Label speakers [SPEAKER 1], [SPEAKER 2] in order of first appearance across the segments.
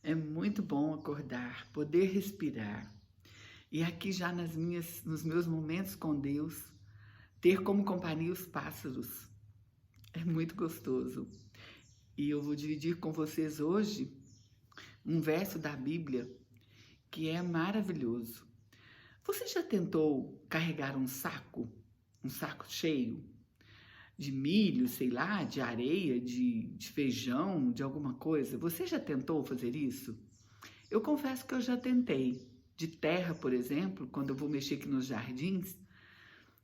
[SPEAKER 1] É muito bom acordar, poder respirar. E aqui já nos meus momentos com Deus, ter como companhia os pássaros. É muito gostoso. E eu vou dividir com vocês hoje um verso da Bíblia que é maravilhoso. Você já tentou carregar um saco cheio de milho, sei lá, de areia, de feijão, de alguma coisa? Você já tentou fazer isso? Eu confesso que eu já tentei, de terra, por exemplo, quando eu vou mexer aqui nos jardins,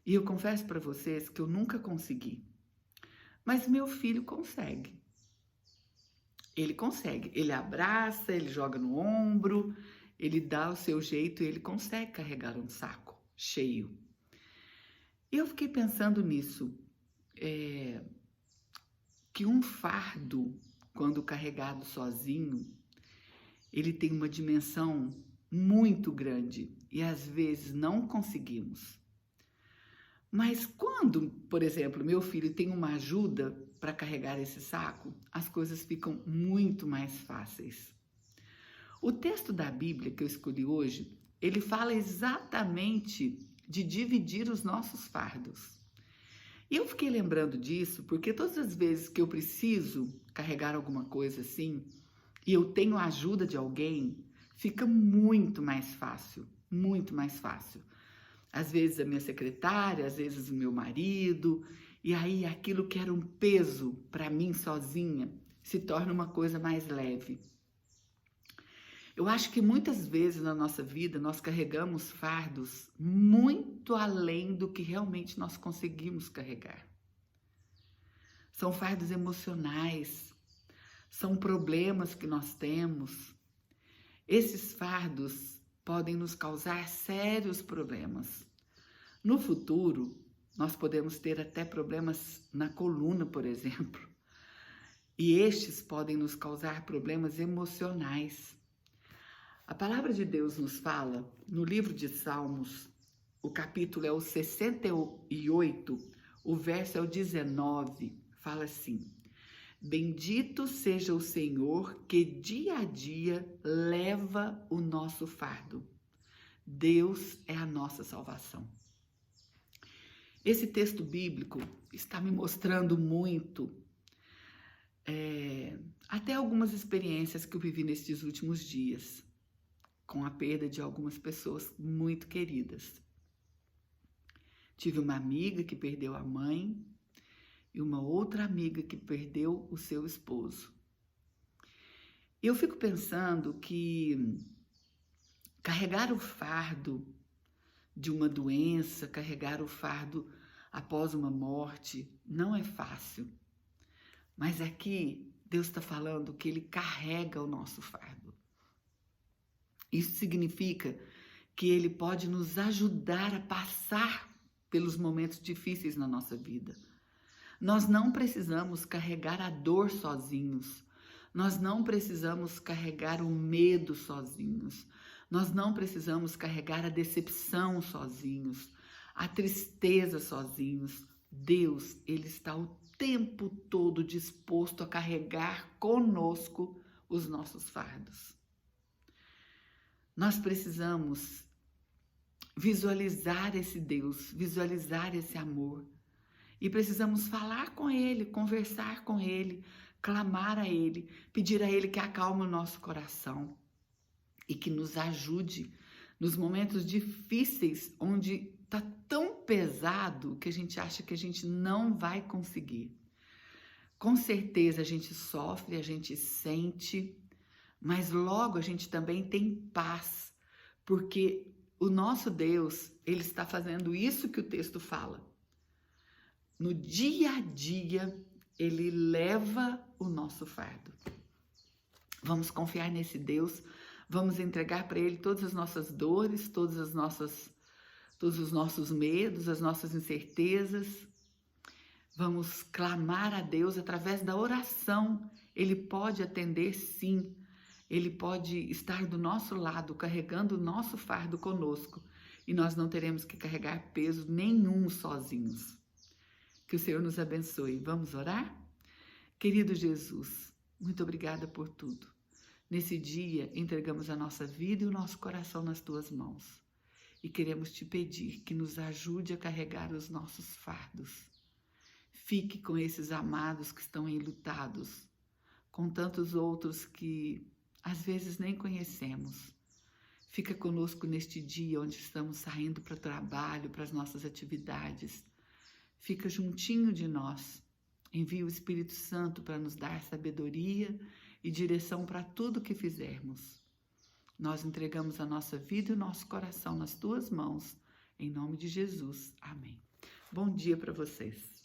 [SPEAKER 1] e eu confesso para vocês que eu nunca consegui. Mas meu filho consegue. Ele consegue. Ele abraça, ele joga no ombro, ele dá o seu jeito e ele consegue carregar um saco cheio. E eu fiquei pensando nisso, que um fardo, quando carregado sozinho, ele tem uma dimensão muito grande e às vezes não conseguimos. Mas quando, por exemplo, meu filho tem uma ajuda para carregar esse saco, as coisas ficam muito mais fáceis. O texto da Bíblia que eu escolhi hoje, ele fala exatamente de dividir os nossos fardos. E eu fiquei lembrando disso porque todas as vezes que eu preciso carregar alguma coisa assim, e eu tenho a ajuda de alguém, fica muito mais fácil, muito mais fácil. Às vezes a minha secretária, às vezes o meu marido, e aí aquilo que era um peso para mim sozinha se torna uma coisa mais leve. Eu acho que muitas vezes na nossa vida nós carregamos fardos muito além do que realmente nós conseguimos carregar. São fardos emocionais, são problemas que nós temos. Esses fardos podem nos causar sérios problemas. No futuro, nós podemos ter até problemas na coluna, por exemplo. E estes podem nos causar problemas emocionais. A palavra de Deus nos fala, no livro de Salmos, o capítulo é o 68, o verso é o 19, fala assim: Bendito seja o Senhor que dia a dia leva o nosso fardo. Deus é a nossa salvação. Esse texto bíblico está me mostrando muito, até algumas experiências que eu vivi nestes últimos dias, com a perda de algumas pessoas muito queridas. Tive uma amiga que perdeu a mãe e uma outra amiga que perdeu o seu esposo. Eu fico pensando que carregar o fardo de uma doença, carregar o fardo após uma morte, não é fácil. Mas aqui Deus está falando que Ele carrega o nosso fardo. Isso significa que Ele pode nos ajudar a passar pelos momentos difíceis na nossa vida. Nós não precisamos carregar a dor sozinhos. Nós não precisamos carregar o medo sozinhos. Nós não precisamos carregar a decepção sozinhos, a tristeza sozinhos. Deus, Ele está o tempo todo disposto a carregar conosco os nossos fardos. Nós precisamos visualizar esse Deus, visualizar esse amor. E precisamos falar com Ele, conversar com Ele, clamar a Ele, pedir a Ele que acalme o nosso coração e que nos ajude nos momentos difíceis, onde está tão pesado que a gente acha que a gente não vai conseguir. Com certeza a gente sofre, a gente sente, mas logo a gente também tem paz, porque o nosso Deus, Ele está fazendo isso que o texto fala. No dia a dia, Ele leva o nosso fardo. Vamos confiar nesse Deus, vamos entregar para Ele todas as nossas dores, todos os nossos medos, as nossas incertezas. Vamos clamar a Deus através da oração. Ele pode atender, sim. Ele pode estar do nosso lado, carregando o nosso fardo conosco. E nós não teremos que carregar peso nenhum sozinhos. Que o Senhor nos abençoe. Vamos orar? Querido Jesus, muito obrigada por tudo. Nesse dia, entregamos a nossa vida e o nosso coração nas tuas mãos. E queremos te pedir que nos ajude a carregar os nossos fardos. Fique com esses amados que estão enlutados, com tantos outros que às vezes nem conhecemos. Fica conosco neste dia onde estamos saindo para o trabalho, para as nossas atividades. Fica juntinho de nós. Envia o Espírito Santo para nos dar sabedoria e direção para tudo que fizermos. Nós entregamos a nossa vida e o nosso coração nas tuas mãos. Em nome de Jesus. Amém. Bom dia para vocês.